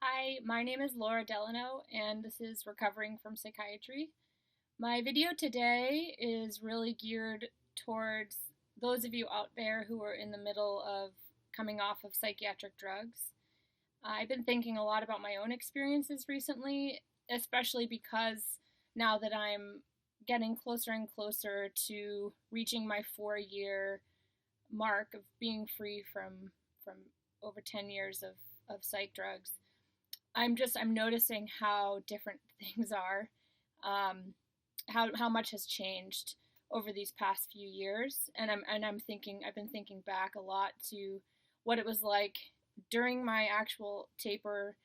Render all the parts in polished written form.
Hi, my name is Laura Delano, and this is Recovering from Psychiatry. My video today is really geared towards those of you out there who are in the middle of coming off of psychiatric drugs. I've been thinking a lot about my own experiences recently, especially because now that I'm getting closer and closer to reaching my 4-year mark of being free from over 10 years of psych drugs. I'm noticing how different things are, how much has changed over these past few years, and I've been thinking back a lot to what it was like during my actual taper,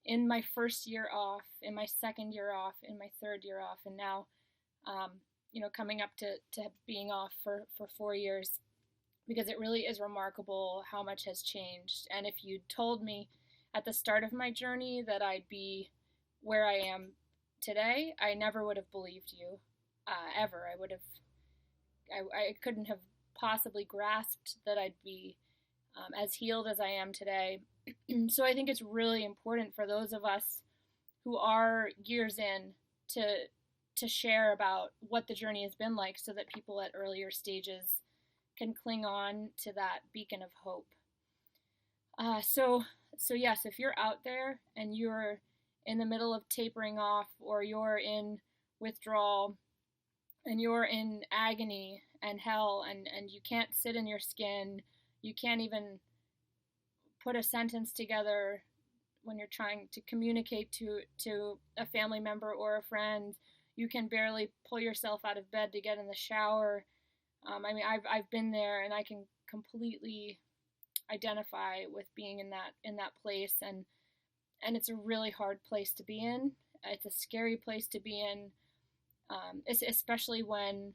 in my first year off, in my second year off, in my third year off, and now, coming up to being off for 4 years, because it really is remarkable how much has changed. And if you told me at the start of my journey that I'd be where I am today, I never would have believed you, ever. I couldn't have possibly grasped that I'd be as healed as I am today. So I think it's really important for those of us who are years in to share about what the journey has been like, so that people at earlier stages can cling on to that beacon of hope. So yes, if you're out there and you're in the middle of tapering off, or you're in withdrawal, and you're in agony and hell, and you can't sit in your skin, you can't even put a sentence together when you're trying to communicate to a family member or a friend, you can barely pull yourself out of bed to get in the shower. I've been there, and I can completely identify with being in that place, and it's a really hard place to be in. It's a scary place to be in, especially when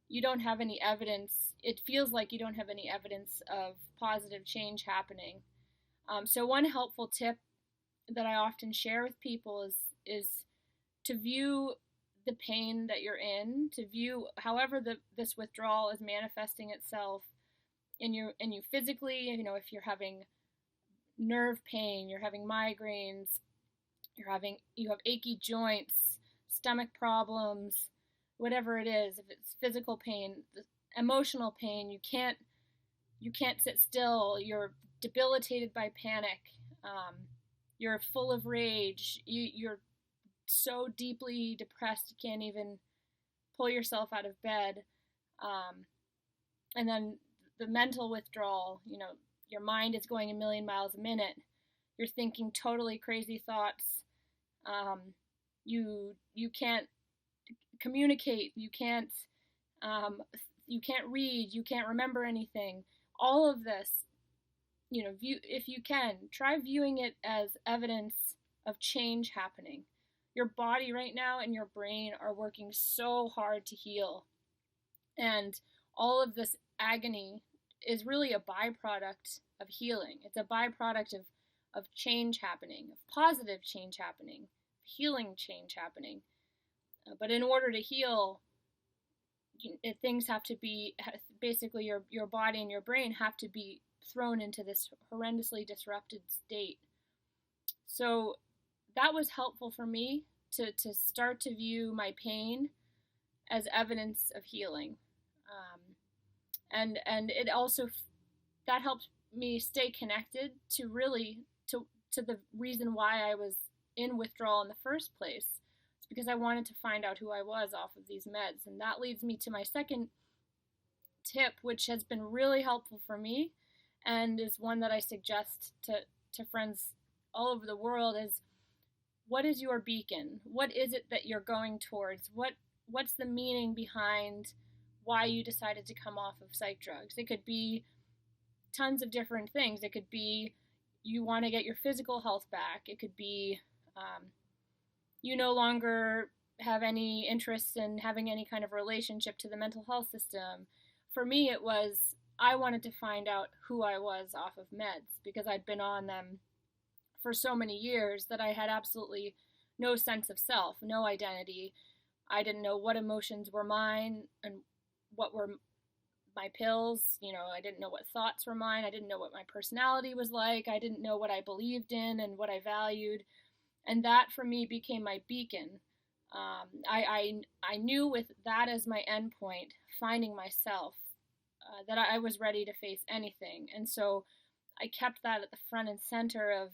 you don't have any evidence. It feels like you don't have any evidence of positive change happening. So one helpful tip that I often share with people is to view the pain that you're in, to view however this withdrawal is manifesting itself in you physically. If you're having nerve pain, you're having migraines, you have achy joints, stomach problems, whatever it is. If it's physical pain, emotional pain, you can't sit still, you're debilitated by panic, you're full of rage, you're so deeply depressed you can't even pull yourself out of bed, and then the mental withdrawal, your mind is going a million miles a minute, you're thinking totally crazy thoughts, you can't communicate, you can't read, you can't remember anything. All of this, if you can, try viewing it as evidence of change happening. Your body right now and your brain are working so hard to heal, and all of this agony is really a byproduct of healing. It's a byproduct of change happening, of positive change happening, healing change happening. But in order to heal, things have to be, basically your body and your brain have to be thrown into this horrendously disrupted state. So that was helpful for me to start to view my pain as evidence of healing. And it also, that helped me stay connected to the reason why I was in withdrawal in the first place. It's because I wanted to find out who I was off of these meds. And that leads me to my second tip, which has been really helpful for me, and is one that I suggest to friends all over the world, is: what is your beacon? What is it that you're going towards? What's the meaning behind why you decided to come off of psych drugs? It could be tons of different things. It could be you want to get your physical health back. It could be you no longer have any interest in having any kind of relationship to the mental health system. For me, it was I wanted to find out who I was off of meds, because I'd been on them for so many years that I had absolutely no sense of self, no identity. I didn't know what emotions were mine and what were my pills. I didn't know what thoughts were mine. I didn't know what my personality was like. I didn't know what I believed in and what I valued. And that for me became my beacon. I knew with that as my endpoint, finding myself, that I was ready to face anything. And so I kept that at the front and center of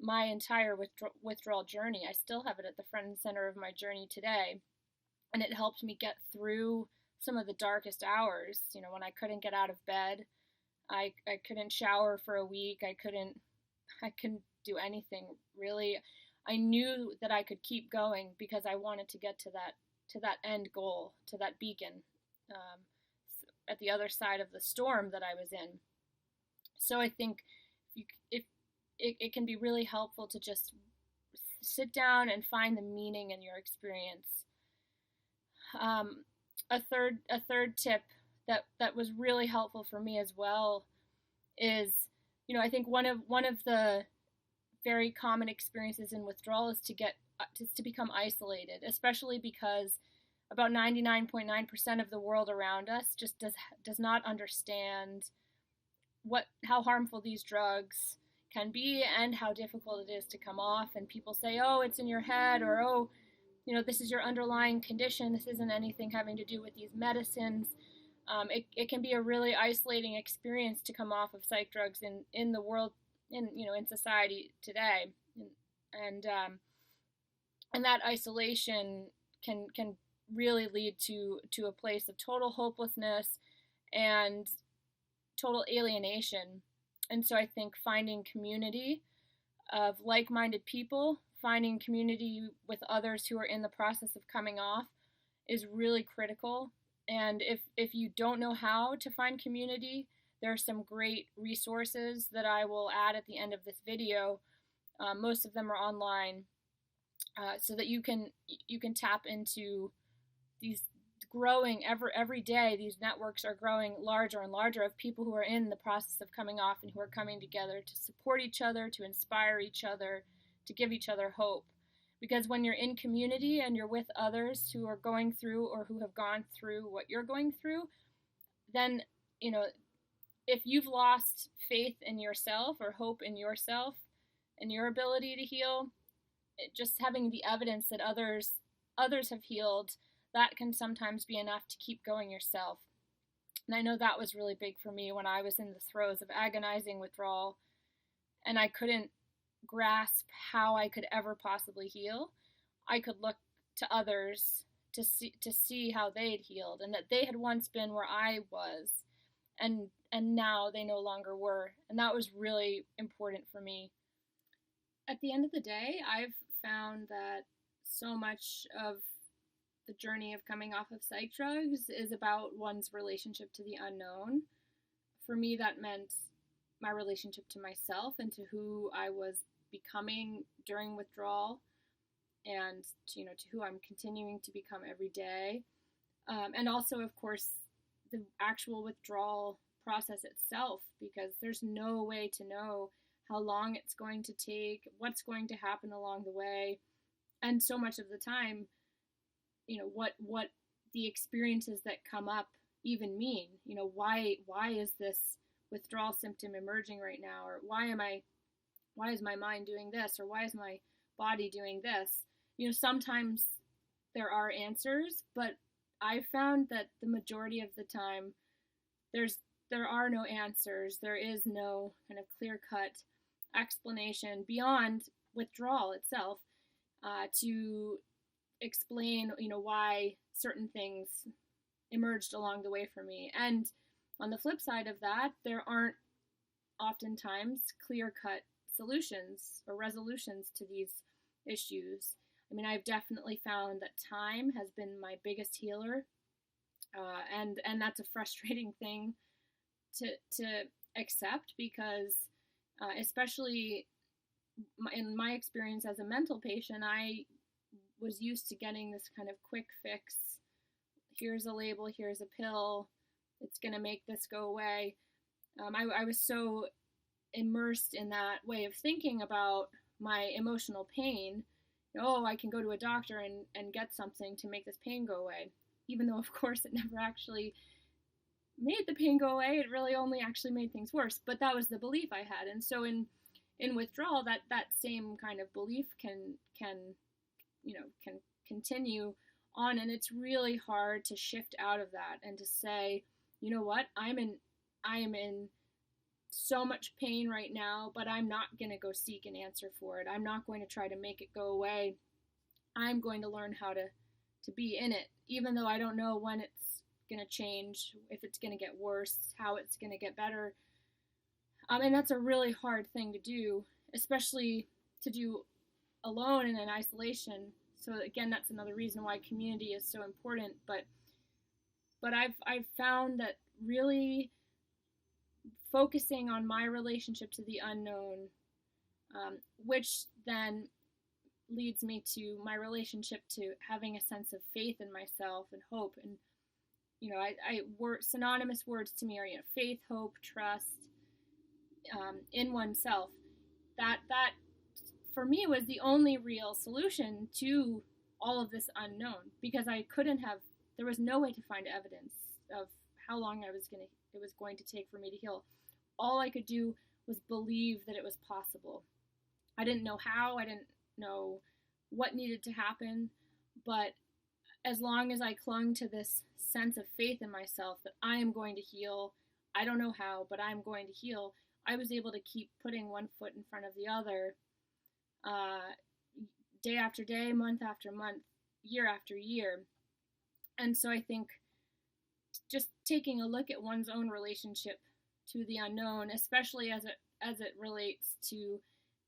my entire withdrawal journey. I still have it at the front and center of my journey today. And it helped me get through some of the darkest hours, when I couldn't get out of bed. I couldn't shower for a week. I couldn't do anything really. I knew that I could keep going because I wanted to get to that end goal, to that beacon, at the other side of the storm that I was in. So I think if it can be really helpful to just sit down and find the meaning in your experience. A third tip that was really helpful for me as well is, I think one of the very common experiences in withdrawal is to become isolated, especially because about 99.9% of the world around us just does not understand how harmful these drugs can be and how difficult it is to come off. And people say, oh, it's in your head, or oh, this is your underlying condition. This isn't anything having to do with these medicines. It can be a really isolating experience to come off of psych drugs in the world, in society today, and that isolation can really lead to a place of total hopelessness and total alienation. And so I think finding community of like-minded people, finding community with others who are in the process of coming off is really critical. And if you don't know how to find community, there are some great resources that I will add at the end of this video. Most of them are online, so that you can tap into these growing every day. These networks are growing larger and larger of people who are in the process of coming off and who are coming together to support each other, to inspire each other, to give each other hope. Because when you're in community and you're with others who are going through or who have gone through what you're going through, then, if you've lost faith in yourself or hope in yourself and your ability to heal, just having the evidence that others have healed, that can sometimes be enough to keep going yourself. And I know that was really big for me when I was in the throes of agonizing withdrawal and I couldn't grasp how I could ever possibly heal. I could look to others to see how they'd healed and that they had once been where I was, and now they no longer were. And that was really important for me. At the end of the day, I've found that so much of the journey of coming off of psych drugs is about one's relationship to the unknown. For me, that meant my relationship to myself and to who I was becoming during withdrawal, and to who I'm continuing to become every day. And also, of course, the actual withdrawal process itself, because there's no way to know how long it's going to take, what's going to happen along the way, and so much of the time, what the experiences that come up even mean. Why is this withdrawal symptom emerging right now, or why is my mind doing this, or why is my body doing this? Sometimes there are answers, but I've found that the majority of the time there are no answers. There is no kind of clear-cut explanation beyond withdrawal itself to explain, why certain things emerged along the way for me. And on the flip side of that, there aren't oftentimes clear-cut solutions or resolutions to these issues. I've definitely found that time has been my biggest healer, and that's a frustrating thing to accept, because especially in my experience as a mental patient, I was used to getting this kind of quick fix. Here's a label, here's a pill, it's going to make this go away. I was so immersed in that way of thinking about my emotional pain. I can go to a doctor and get something to make this pain go away, even though, of course, it never actually made the pain go away. It really only actually made things worse. But that was the belief I had. And so in withdrawal, that same kind of belief can continue on, and it's really hard to shift out of that and to say, you know what, I am in so much pain right now, but I'm not going to go seek an answer for it. I'm not going to try to make it go away. I'm going to learn how to be in it, even though I don't know when it's going to change, if it's going to get worse, how it's going to get better. And that's a really hard thing to do, especially to do alone and in isolation. So again, that's another reason why community is so important. But I've found that really focusing on my relationship to the unknown, which then leads me to my relationship to having a sense of faith in myself and hope. And synonymous words to me are faith, hope, trust in oneself. That for me was the only real solution to all of this unknown, because there was no way to find evidence of how long it was going to take for me to heal. All I could do was believe that it was possible. I didn't know how, I didn't know what needed to happen, but as long as I clung to this sense of faith in myself that I am going to heal, I don't know how, but I'm going to heal, I was able to keep putting one foot in front of the other, day after day, month after month, year after year. And so I think just taking a look at one's own relationship to the unknown, especially as it relates to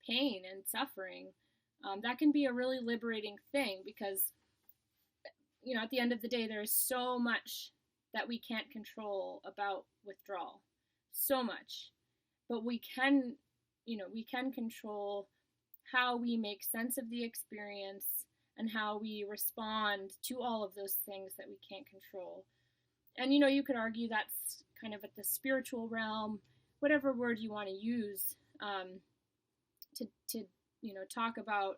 pain and suffering, that can be a really liberating thing, because at the end of the day, there is so much that we can't control about withdrawal, so much, but we can control how we make sense of the experience and how we respond to all of those things that we can't control. And you could argue that's kind of at the spiritual realm, whatever word you want to use, to talk about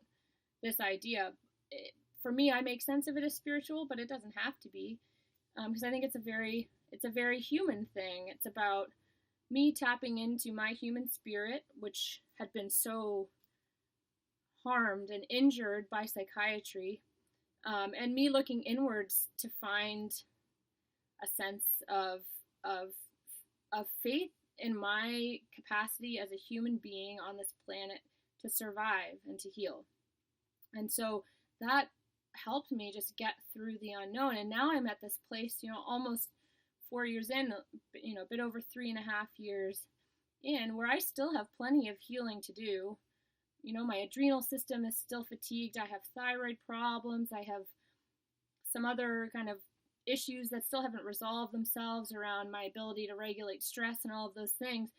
this idea. For me, I make sense of it as spiritual, but it doesn't have to be, because I think it's a very human thing. It's about me tapping into my human spirit, which had been so harmed and injured by psychiatry, and me looking inwards to find a sense of faith in my capacity as a human being on this planet to survive and to heal. And so that helped me just get through the unknown. And now I'm at this place, almost 4 years in, a bit over 3.5 years in, where I still have plenty of healing to do. My adrenal system is still fatigued. I have thyroid problems. I have some other kind of issues that still haven't resolved themselves around my ability to regulate stress and all of those things.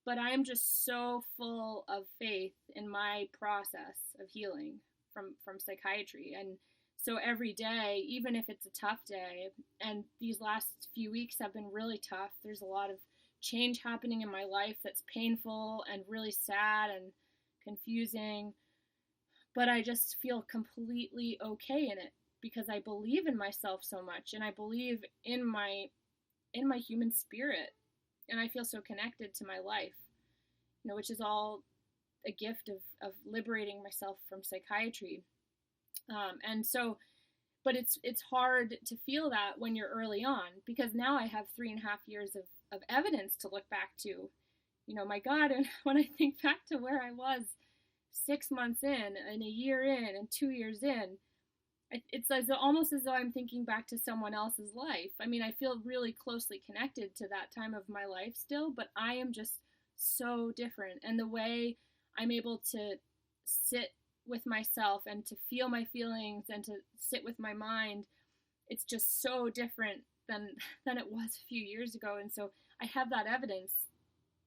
But I'm just so full of faith in my process of healing from psychiatry. And so every day, even if it's a tough day, and these last few weeks have been really tough, there's a lot of change happening in my life that's painful and really sad and confusing, but I just feel completely okay in it, because I believe in myself so much, and I believe in my human spirit, and I feel so connected to my life, which is all a gift of liberating myself from psychiatry. And so, but it's hard to feel that when you're early on, because now I have 3.5 years of evidence to look back to. My God, and when I think back to where I was 6 months in, and a year in, and 2 years in, it's almost as though I'm thinking back to someone else's life. I mean, I feel really closely connected to that time of my life still, but I am just so different. And the way I'm able to sit with myself and to feel my feelings and to sit with my mind, it's just so different than it was a few years ago. And so I have that evidence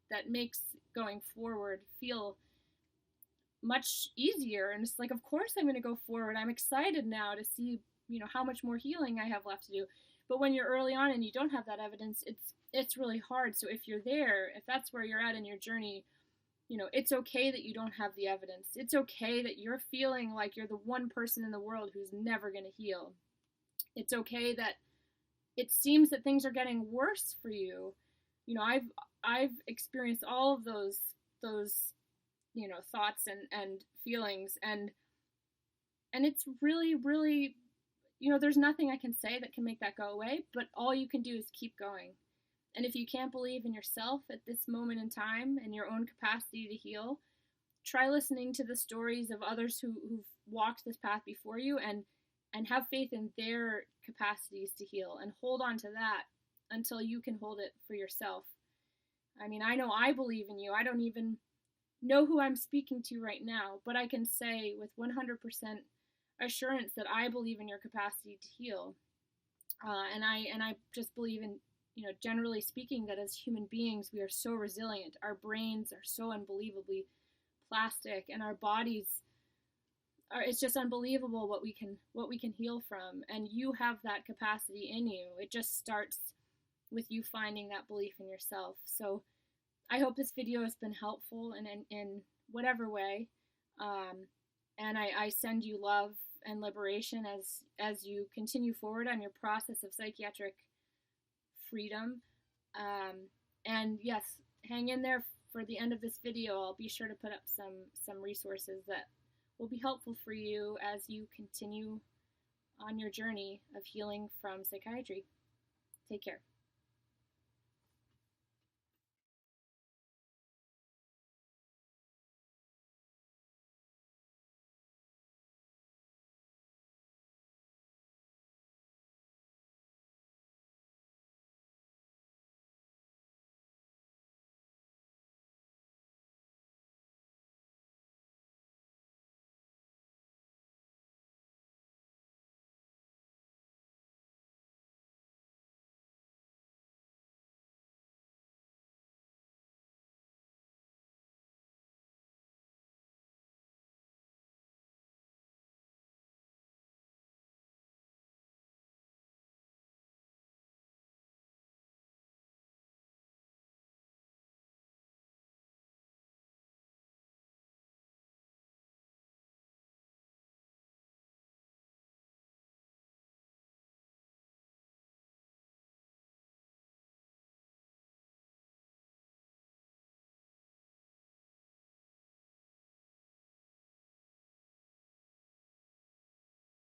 that makes going forward feel much easier. And it's like, of course I'm going to go forward. I'm excited now to see, how much more healing I have left to do. But when you're early on and you don't have that evidence, it's really hard. So if you're there, if that's where you're at in your journey, it's okay that you don't have the evidence. It's okay that you're feeling like you're the one person in the world who's never going to heal. It's okay that it seems that things are getting worse for you. You know, I've experienced all of those thoughts and feelings, and it's really, really, there's nothing I can say that can make that go away, but all you can do is keep going. And if you can't believe in yourself at this moment in time and your own capacity to heal, try listening to the stories of others who've walked this path before you, and have faith in their capacities to heal, and hold on to that until you can hold it for yourself. I mean, I know I believe in you. I don't even know who I'm speaking to right now, but I can say with 100% assurance that I believe in your capacity to heal. And I just believe in, generally speaking, that as human beings, we are so resilient. Our brains are so unbelievably plastic, and our bodies are, it's just unbelievable what we can heal from. And you have that capacity in you. It just starts with you finding that belief in yourself. So I hope this video has been helpful in whatever way. And I send you love and liberation as you continue forward on your process of psychiatric freedom. And yes, hang in there for the end of this video. I'll be sure to put up some resources that will be helpful for you as you continue on your journey of healing from psychiatry. Take care.